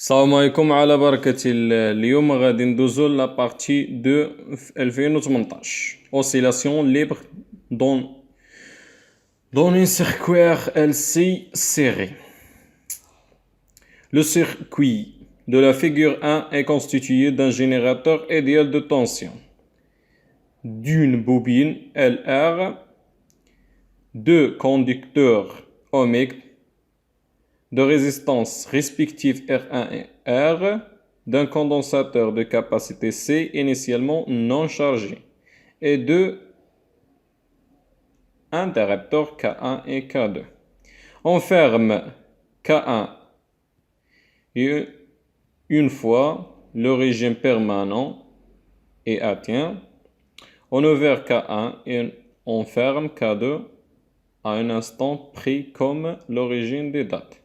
السلام عليكم على بركة الله. اليوم غادي ندوزو لا بارتي دو في 2018 oscillation libre dans un circuit LC serré. Le circuit de la figure 1 est constitué d'un générateur idéal de tension, d'une bobine LR, deux conducteurs ohmiques de résistance respective R1 et R, d'un condensateur de capacité C initialement non chargé, et deux interrupteurs K1 et K2. On ferme K1 et une fois le régime permanent est atteint, on ouvre K1 et on ferme K2 à un instant pris comme l'origine des dates.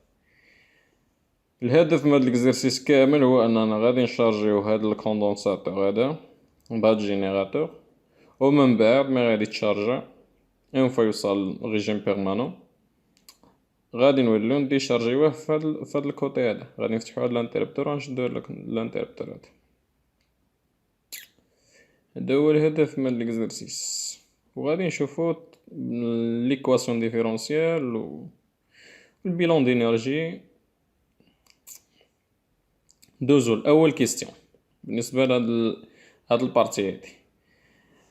الهدف من هاد الاكزرسيس كامل هو اننا غادي نشارجيو هاد الكوندونساتور هذا بهاد الجينيراتور ومن بعد ما غادي تشارجا اون فوا يوصل ريجيم بيرمانون غادي نوليو نديشارجيوه فهاد الكوتي هذا. غادي نفتحو هاد الانتربتور ونشدو الانتربتور هذا هو الهدف من الاكزرسيس. وغادي نشوفو ليكواسيون ديفيرونسيال و البيلون دينيرجي. دوزو الأول كيستيون بالنسبة لهاد البارتي هادي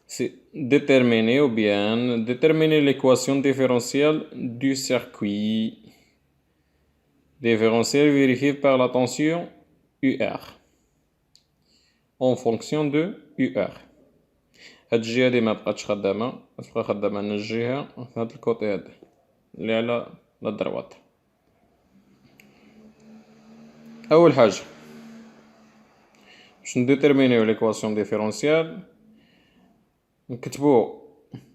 سي déterminer ou bien déterminer l'équation différentielle du circuit différentiel vérifié par la tension UR en fonction de UR. هاد الجهة هادي مبقاتش خدامة، غتبقى خدامة هاد الجهة هاد الكوطي هادا لي على الدروات. أول حاجة باش نديتيرمينيو ليكواسيون ديفيرونسيال نكتبو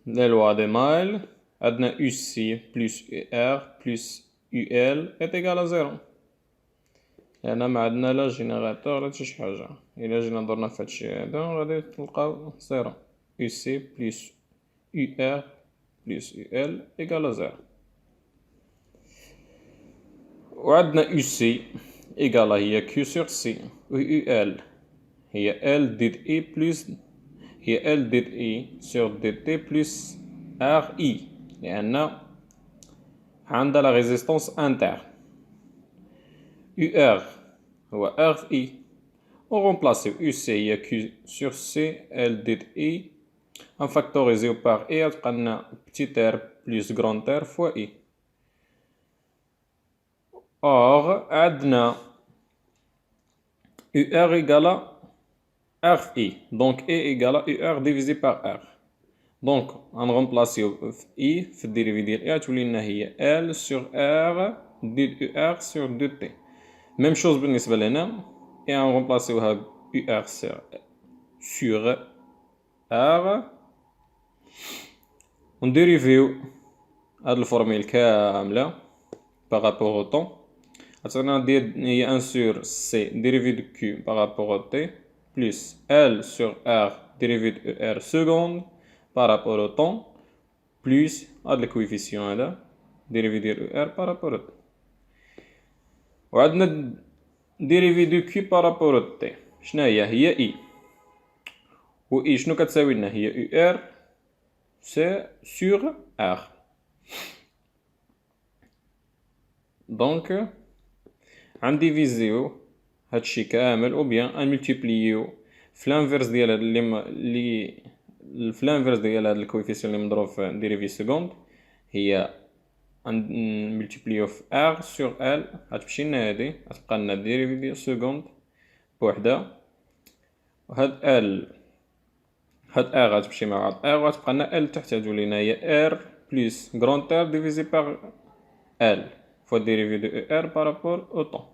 لي لوا دي مايل. عندنا UC plus UR plus UL est égal à 0 لأن ما عندنا لا جينيراتور لا شي حاجة. إلا جينا درنا في هادشي هذا غادي تلقاو 0 UC plus UR plus UL égal à 0. وعندنا UC إيكالا هي Q sur C و UL هي L did E plus هي L did E sur dt plus RI لأن عندها la résistance interne. UR هو RI on remplace UC هي Q sur C L did E on factorise par E غتبقى لنا petit r plus grand R fois E. Or عندنا UR égale à RI, donc E égale à UR divisé par R. Donc on remplace I في الديريفي ديال I تولي لنا هي L sur R ديال UR sur 2T. Même chose بالنسبة لهنا et on remplace UR sur R. On dérive هاد الفورميل كاملة par rapport au temps. Il y a 1 sur C dérivé de Q par rapport au T plus L sur R dérivé de R seconde par rapport au temps plus le coefficient là dérivé de R par rapport au T. وعندنا dérivé de Q par rapport au T شنو هي I و I شنو كتساوي لنا هي UR c'est sur R. Donc غنديفيزيو هادشي كامل او بيان انملتيبليو في لانفيرس ديال هاد اللي في لانفيرس ديال هاد الكويفيسيون اللي مضروب في ديريفي سكوند هي نملتيبليو في ار سور ال غتمشي لنا هادي غتبقى لنا ديريفي ديال سكوند بوحدة وهاد ار غتمشي مع هاد ار وغتبقى لنا ال تحت تولي لنا هي ار بلس غران ار ديفيزي باغ ال fois dérivé de ER par rapport au temps.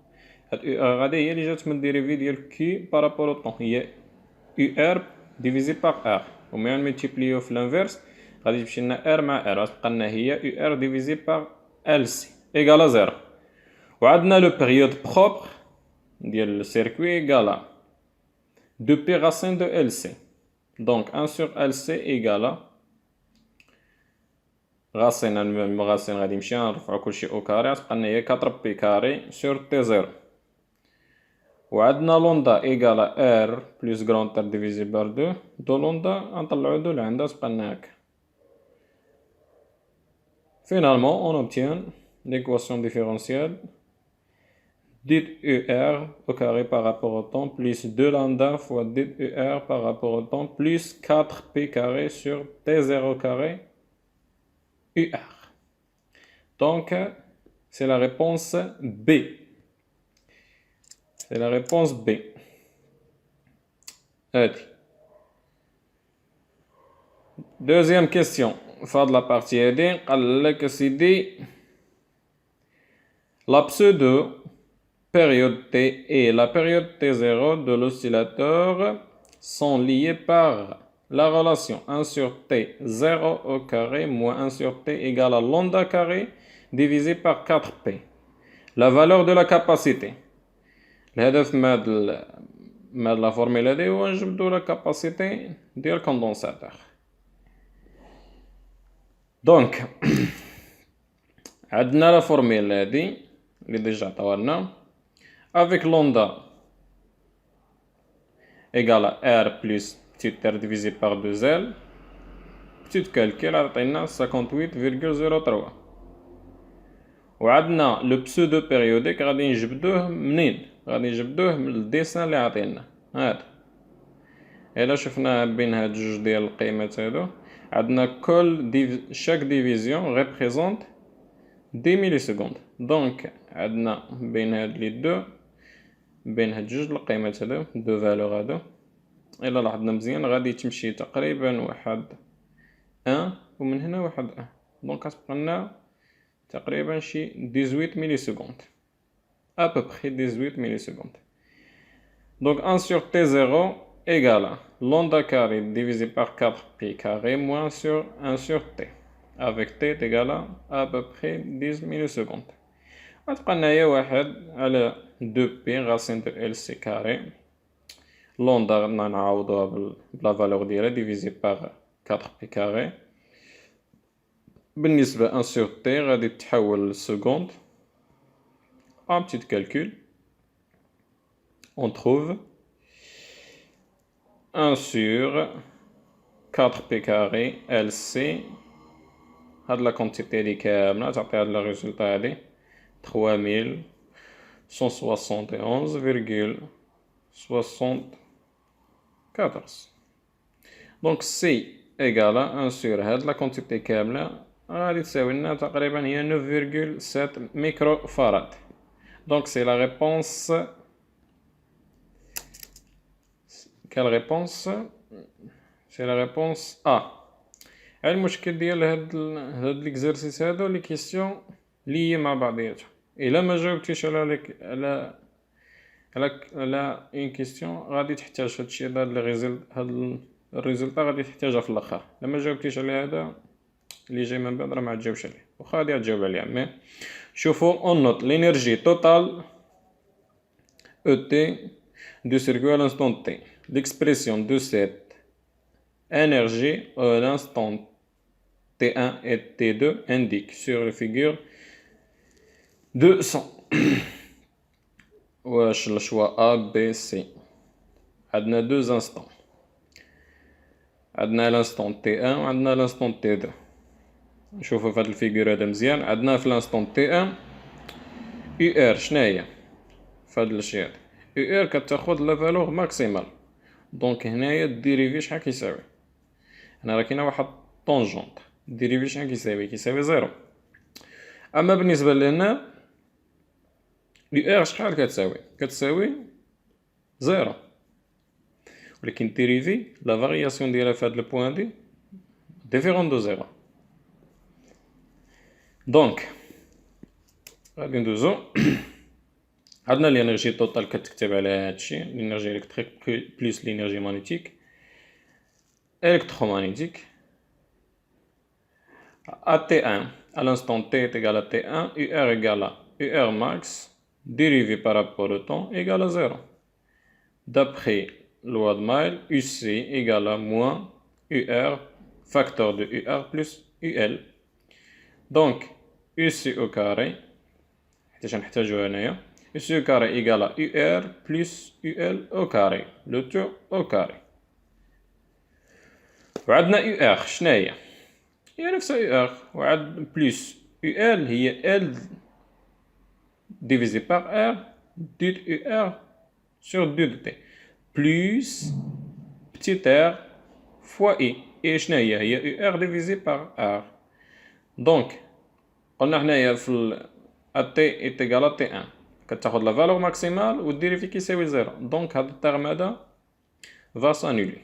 هاد ER غادي هي اللي جات من dérivé ديال Q par rapport au temps هي ER divisé par R وملي نملتيبليو في الانفيرس غادي تمشي لنا R مع R غتبقى لنا هي ER divisé par LC égal à 0. وعندنا لو بيريود بروبر ديال السيركوي égal à 2P racine de LC. Donc 1 sur LC égal à غاسين غادي نمشي نرفعو كلشي او كاري غتبقى لنا هي 4 بي كاري سور تي 0 وعندنا لوندا إيكال R plus grand R divisé par 2 دو لوندا غنطلعو دو لعندها تبقى لنا هكا. Finalement, on obtient l'équation différentielle dit UR au carré par rapport au temps plus 2 lambda fois dit UR par rapport au temps plus 4P carré sur T0 carré UR. Donc, c'est la réponse B. C'est la réponse B. Allez. Deuxième question. Faire de la partie aidée. La pseudo-période T et la période T0 de l'oscillateur sont liées par la relation 1 sur T 0 au carré moins 1 sur T égale à lambda carré divisé par 4P. La valeur de la capacité. الهدف من la formule هذه هو نجبدو la capacité ديال الكوندونساتور. دونك عندنا لا فورميل هادي اللي ديجا عطاوها لنا avec lambda égale à R plus petit r divisé par 2L petit calcul عطينا 58,03 وعندنا لو بسودو بيريوديك غادي نجبدوه منين؟ غادي نجبدوه من الديسان اللي عطينا هذا. الا شفنا بين هاد جوج ديال القيمات هادو عندنا chaque division représente 10 millisecondes. دونك عندنا بين هاد لي دو بين هاد جوج القيمات هادو دو فالور هادو الا لاحظنا مزيان غادي تمشي تقريبا واحد 1 ومن هنا واحد 1 دونك غتبقى لنا تقريبا شي 18 millisecondes à peu près 18 millisecondes. Donc 1 sur T0 égale à lambda carré divisé par 4P carré moins sur 1 sur T avec T est égal à peu près 10 millisecondes. غتبقى لنايا واحد على 2P racine de LC carré لوندا غادي نعوضوها بلا فالور ديالها divisé par 4P carré. بالنسبة 1 sur T غادي تتحول لسكوند. Un petit calcul. On trouve 1 sur 4P carré LC. هاد لا كونتيتي لي كاملة تعطي هاد الريزولتا هادي 3171,74. دونك سي إيكال 1 sur هاد لا كونتيتي كاملة غادي تساوي لنا تقريبا هي 9,7 ميكرو فاراد. Donc c'est la réponse. Quelle réponse? C'est la réponse A. المشكل ديال هاد ليكزرسيس هادو لي كيسيون لي مع بعضياتهم. الا ما جاوبتيش على اون كيسيون غادي تحتاج هادشي هاد الريزلت غادي تحتاجها في الاخر. الا ما جاوبتيش على هذا اللي جاي من بعد راه ما تجاوبش عليه واخا غادي تجاوب عليه. مي شوفوا on note l'énergie totale ET du circuit à l'instant T. L'expression de cette énergie à l'instant T1 et T2 indique sur la figure 200. واش le choix A, B, C. عندنا deux instants. عندنا l'instant T1 وعندنا l'instant T2. نشوفو في هاد الفيغور هذا مزيان. عندنا في الانستون تي ان يو ار شناهي في هاد الشيء هذا يو ار كتاخد لا فالور ماكسيمال. دونك هنايا الديريفي شحال كيساوي؟ هنا راه كاينه واحد طونجونط الديريفي شحال كيساوي زيرو. اما بالنسبه لهنا يو ار شحال كتساوي زيرو ولكن الديريفي لا فارياسيون ديالها في هاد البوان دي ديفيرون دو زيرو. دونك غادي ندوزو عندنا الانرجي توتال كتكتب على هادشي الانرجي الكتريك بلس الانرجي مغنيتيك électromagnétique à T1 à l'instant T est égal à T1 UR égale à UR max dérivé par rapport au temps égale à 0 d'après loi de Maille UC égale à moins UR facteur de UR plus UL. Donc UC au carré حيت غنحتاجو هنايا UC au carré égale à UR plus UL au carré. Le tout au carré. وعندنا UR شنو هي نفسها UR وعد بلس UL هي L divisé par R dit UR sur 2 de T plus petit r fois I et شنو هي UR divisé par R. Donc قلنا حنايا في T est égal à T1 كتاخد la valeur maximale وديري كي يساوي 0. دونك هذا الترم هذا va s'annuler.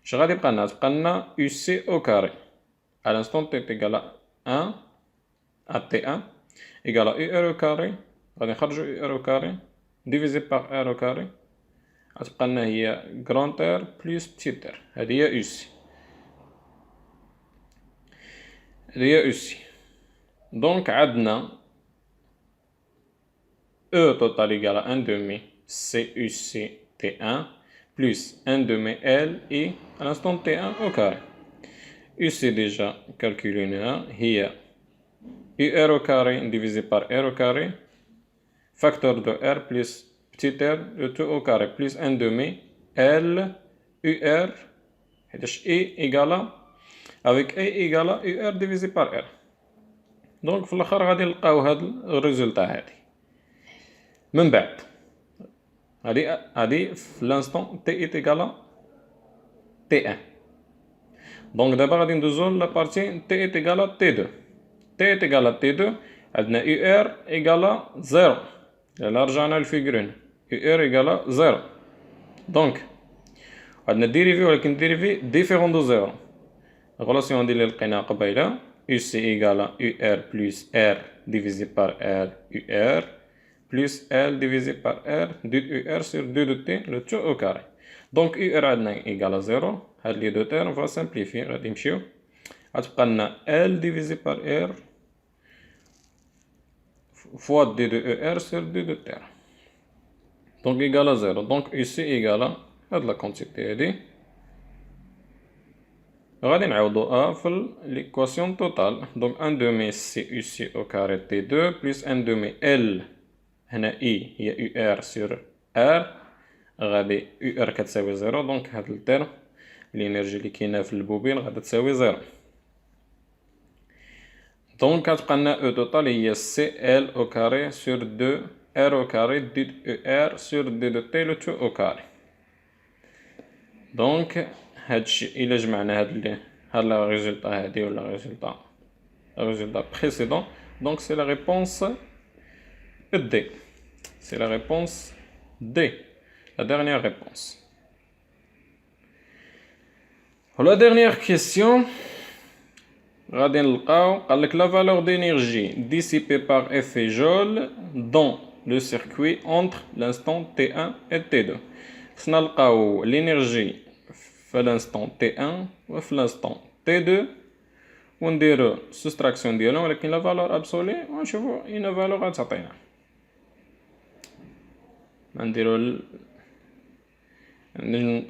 اش غادي يبقى لنا؟ تبقى لنا UC au carré à l'instant T est égal à 1 à T1 égal à UR au carré. غادي نخرجو UR au carré divisé par R au carré. غتبقى لنا هي grand R plus petit r. هذه هي UC. هذه هي UC. دونك عندنا E total égale à 1 demi CUC T1 plus 1 demi L et à l'instant T1 au carré. UC déjà calculé هي UR au carré divisé par R au carré facteur de R plus petit r le tout au carré plus 1 demi L UR E égale à avec E égale à UR divisé par R. Donc في الآخر غادي نلقاو هاد الريزولتا هادي. من بعد هادي في l'instant T est égal à T1. Donc d'abord غادي ندوزو لا بارتي T est égal à T2. T est égal à T2 عندنا UR égal à 0. إلا رجعنا للفيغورين UR égal à 0. دونك عندنا ديريفي ولكن ديريفي ديفيرون دو 0. الغولاسيون اللي لقيناها قبيله UC égal à UR plus R divisé par R UR plus L divisé par R dit UR sur 2 de T le tout au carré. Donc UR عندنا égal à 0. هاد لي دو تيرم va simplifier غادي نمشيو غتبقى لنا L divisé par R fois D de ER sur 2 de T. Donc égal à 0. Donc UC égal à هاد la quantité هادي غادي نعوضوها في l'équation totale. Donc 1 demi CUC au carré T2 plus 1 demi L هنا I هي UR sur R غادي UR كتساوي 0. دونك هاد الترم الانرجي اللي كاينه في البوبين غادي تساوي 0. دونك كتبقى لنا E total هي CL au carré sur 2 R au carré dit ER sur 2 de T le tout au carré. دونك هادشي إلا جمعنا هاد لا ريزولتا هادي ولا ريزولتا بريسيدون. دونك سي لا ريبونس D. C'est la réponse D. La dernière réponse. La dernière question. غادي نلقاو قالك la valeur d'énergie dissipée par effet Joule dans le circuit entre l'instant T1 et T2. خصنا نلقاو l'énergie في l'instant T1 وفي l'instant T2 ونديرو soustraction ديالهم ولكن la valeur absolue ونشوفو اين valeur غتعطينا. نديرو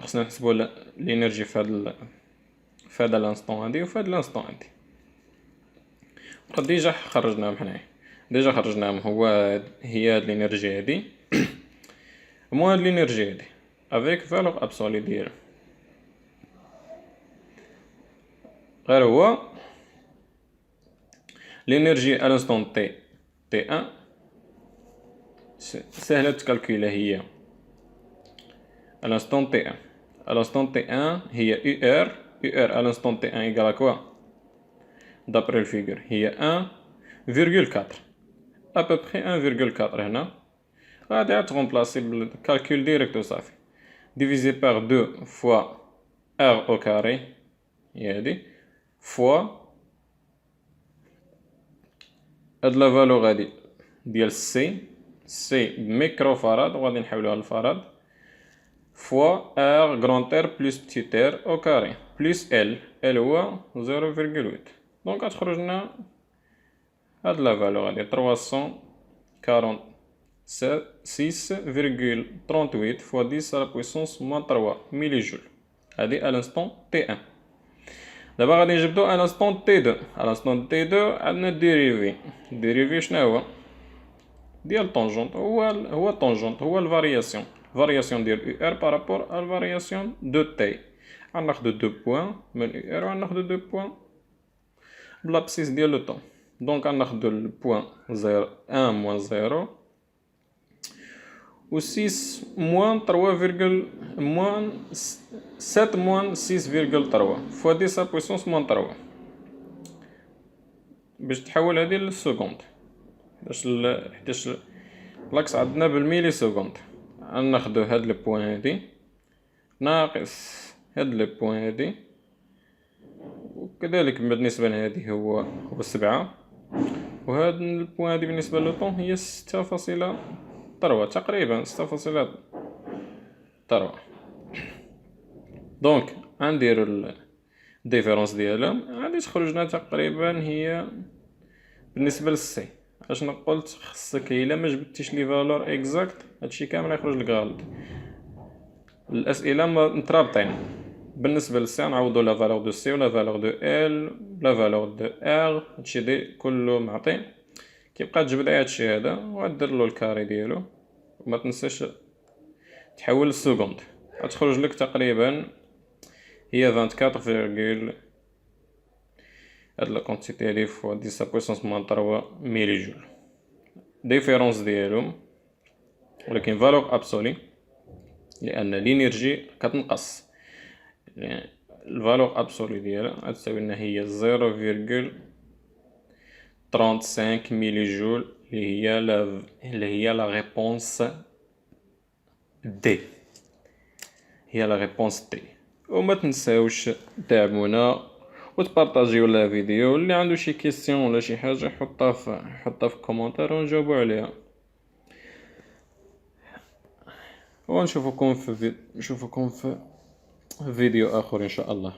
خصنا نحسبو الانرجي في هذا الانستون هادي وفي هذا الانستون هادي. ديجا خرجناهم حنايا هي هاد الانرجي هادي مو هاد الانرجي هادي افيك فالور ابسولي ديالو غير هو الانرجي à l'instant T1 سهلة تكالكولا هي à l'instant T1. À l'instant T1 هي UR à l'instant T1 égale à quoi? D'après le figure هي 1,4 à peu près 1,4 هنا غادي تغمبلاسي بالكالكول ديريكت وصافي divisé par 2 fois R au carré هي هادي fois هاد لا فالو غادي ديال سي ميكروفاراد وغادي نحولوها للفاراد fois R grand R plus petit r au carré plus L هو 0,8. دونك غتخرج لنا هاد لا فالو غادي 346,38 fois 10 à la puissance moins 3 ملي-جول. هادي à l'instant T1. دابا غادي نجبدو à l'instant T2. à l'instant T2 عندنا الديريفي شنو هو؟ ديال طونجونت هو الطونجونت هو الفارياسيون ديال او ار بارابور الفارياسيون دو تي. غناخدو دو بوين من او ار وغناخدو دو بوين بلابسيس ديال لو طون. دونك غناخدو البوين 1 موان 0 و 6 موان 3 موان 7 موان 6,3 فوا 10 سا بويسونس موان 3 باش تحول هادي للسكوند. حيتاش لاكس عندنا بالميلي سكوند. غناخدو هاد البوين هادي ناقص هاد البوين هادي، وكذلك بالنسبة لهادي هو 7، وهاد البوين هادي بالنسبة لو طون هي 6.3 تقريبا 6.3. دونك غنديرو الديفيرونس ديالهم غادي تخرج لنا تقريبا هي بالنسبة للسي. اشنا قلت خصك الا ما جبتيش لي فالور اكزاكت هادشي كامل يخرج لك غلط. الاسئله مترابطين. بالنسبه للسي نعوضو لا فالور دو سي ولا فالور دو ال لا فالور دو ار، هادشي دي كله معطي. كيبقى تجبد هادشي هذا وغدير له الكاري ديالو وما تنساش تحول للسكوند. غتخرج لك تقريبا هي 24 هاد لا كونتيتي هادي فوا 10 بويسونس موان 3 ميلي جول. ديفيرونس ديالهم ولكن فالور ابسولي لان لينيرجي كتنقص. يعني الفالور ابسولي ديالها غتساوي لنا هي 0.35 ميلي جول اللي هي لا ريبونس دي. هي لا ريبونس دي. وما تنساوش دعمونا وتبارطاجيو لا فيديو. اللي عنده شي كيسيون ولا شي حاجه حطها في كومونتير ونجاوبو عليها. ونشوفكم في فيديو اخر ان شاء الله.